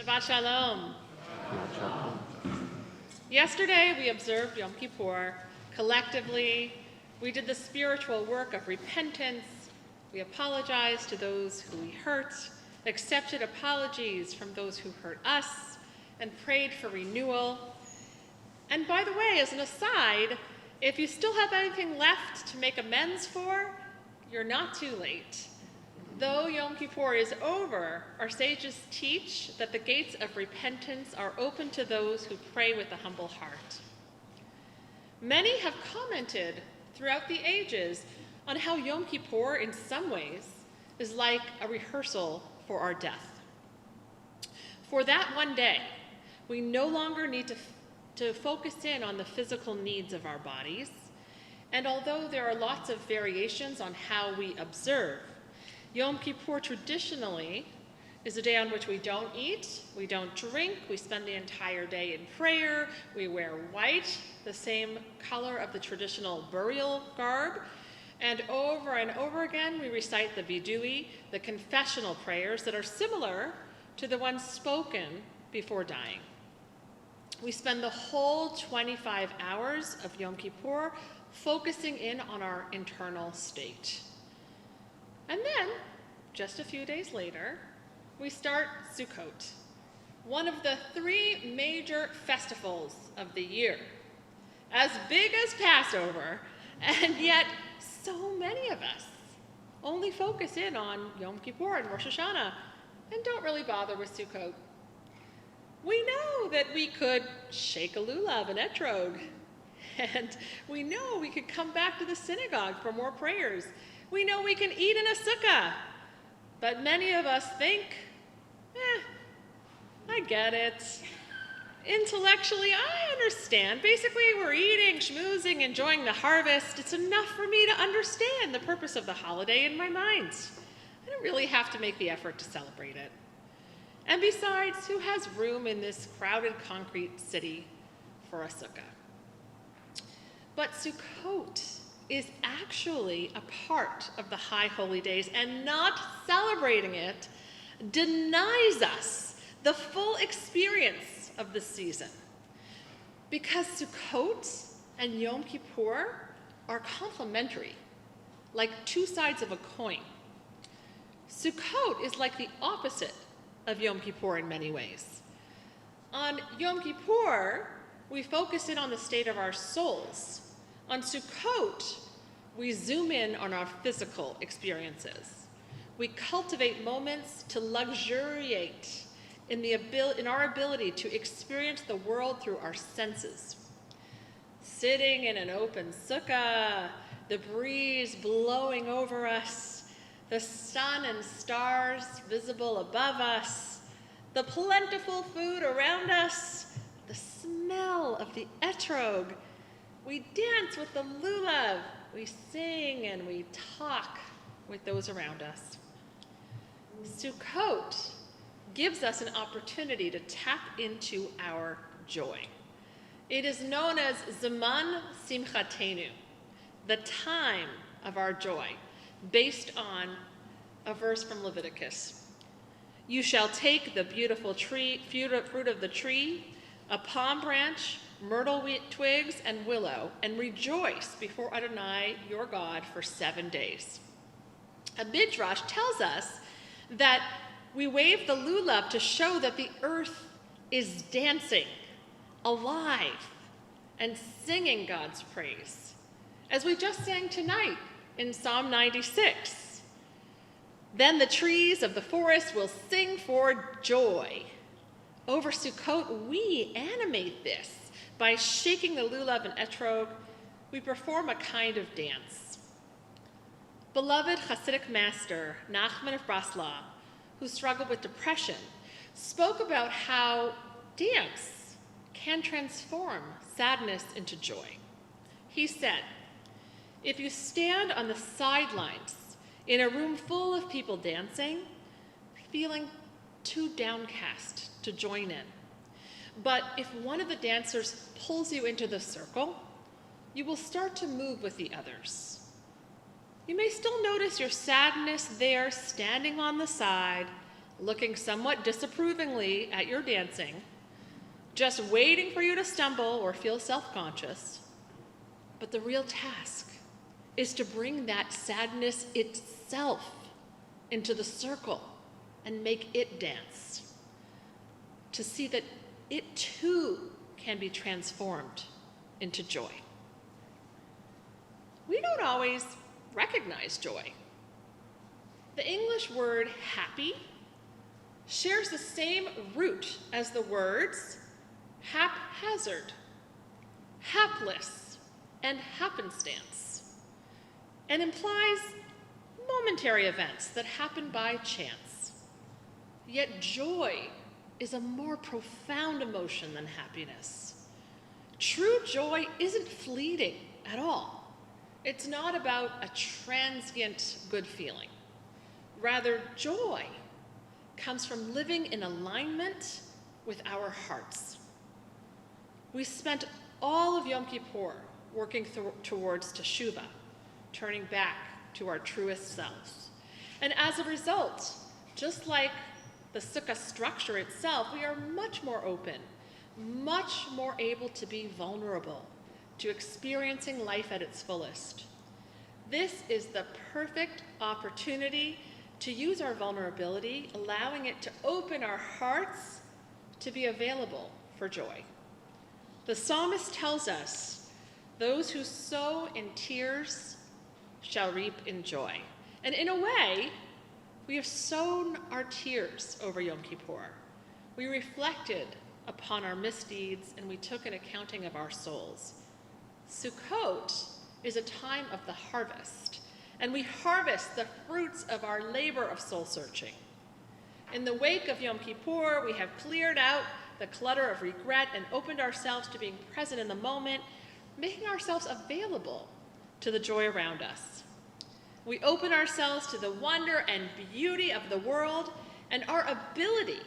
Shabbat Shalom. Yesterday we observed Yom Kippur. Collectively, we did the spiritual work of repentance. We apologized to those who we hurt, accepted apologies from those who hurt us, and prayed for renewal. And by the way, as an aside, if you still have anything left to make amends for, you're not too late. Though Yom Kippur is over, our sages teach that the gates of repentance are open to those who pray with a humble heart. Many have commented throughout the ages on how Yom Kippur, in some ways, is like a rehearsal for our death. For that one day, we no longer need to focus in on the physical needs of our bodies, and although there are lots of variations on how we observe, Yom Kippur traditionally is a day on which we don't eat, we don't drink, we spend the entire day in prayer, we wear white, the same color of the traditional burial garb, and over again we recite the vidui, the confessional prayers that are similar to the ones spoken before dying. We spend the whole 25 hours of Yom Kippur focusing in on our internal state. And then, just a few days later, we start Sukkot, one of the 3 major festivals of the year, as big as Passover, and yet so many of us only focus in on Yom Kippur and Rosh Hashanah and don't really bother with Sukkot. We know that we could shake a lulav, an etrog, and we know we could come back to the synagogue for more prayers. We know we can eat in a sukkah, but many of us think, I get it. Intellectually, I understand. Basically, we're eating, schmoozing, enjoying the harvest. It's enough for me to understand the purpose of the holiday in my mind. I don't really have to make the effort to celebrate it. And besides, who has room in this crowded concrete city for a sukkah? But Sukkot is actually a part of the high holy days, and not celebrating it denies us the full experience of the season. Because Sukkot and Yom Kippur are complementary, like 2 sides of a coin. Sukkot is like the opposite of Yom Kippur in many ways. On Yom Kippur, we focus in on the state of our souls. On Sukkot, we zoom in on our physical experiences. We cultivate moments to luxuriate in our ability to experience the world through our senses. Sitting in an open sukkah, the breeze blowing over us, the sun and stars visible above us, the plentiful food around us, the smell of the etrog. We dance with the lulav, we sing and we talk with those around us. Sukkot gives us an opportunity to tap into our joy. It is known as Zaman Simchatenu, the time of our joy, based on a verse from Leviticus. You shall take the beautiful fruit of the tree, a palm branch, myrtle twigs, and willow, and rejoice before Adonai your God for 7 days. A midrash tells us that we wave the lulav to show that the earth is dancing, alive, and singing God's praise, as we just sang tonight in Psalm 96. Then the trees of the forest will sing for joy. Over Sukkot, we animate this. By shaking the lulav and etrog, we perform a kind of dance. Beloved Hasidic master Nachman of Breslov, who struggled with depression, spoke about how dance can transform sadness into joy. He said, if you stand on the sidelines in a room full of people dancing, feeling too downcast to join in, but if one of the dancers pulls you into the circle, you will start to move with the others. You may still notice your sadness there, standing on the side, looking somewhat disapprovingly at your dancing, just waiting for you to stumble or feel self-conscious. But the real task is to bring that sadness itself into the circle and make it dance, to see that it too can be transformed into joy. We don't always recognize joy. The English word happy shares the same root as the words haphazard, hapless, and happenstance, and implies momentary events that happen by chance. Yet joy is a more profound emotion than happiness. True joy isn't fleeting at all. It's not about a transient good feeling. Rather, joy comes from living in alignment with our hearts. We spent all of Yom Kippur working towards Teshuvah, turning back to our truest selves. And as a result, just like the sukkah structure itself, we are much more open, much more able to be vulnerable to experiencing life at its fullest. This is the perfect opportunity to use our vulnerability, allowing it to open our hearts to be available for joy. The psalmist tells us, "Those who sow in tears shall reap in joy." And in a way, we have sown our tears over Yom Kippur. We reflected upon our misdeeds and we took an accounting of our souls. Sukkot is a time of the harvest, and we harvest the fruits of our labor of soul searching. In the wake of Yom Kippur, we have cleared out the clutter of regret and opened ourselves to being present in the moment, making ourselves available to the joy around us. We open ourselves to the wonder and beauty of the world and our ability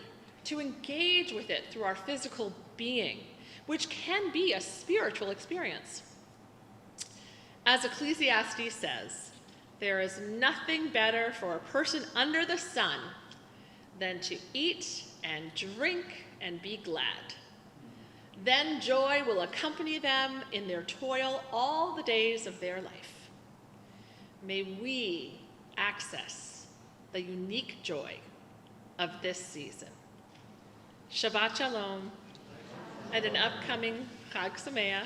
to engage with it through our physical being, which can be a spiritual experience. As Ecclesiastes says, there is nothing better for a person under the sun than to eat and drink and be glad. Then joy will accompany them in their toil all the days of their life. May we access the unique joy of this season. Shabbat Shalom, and an upcoming Chag Sameach.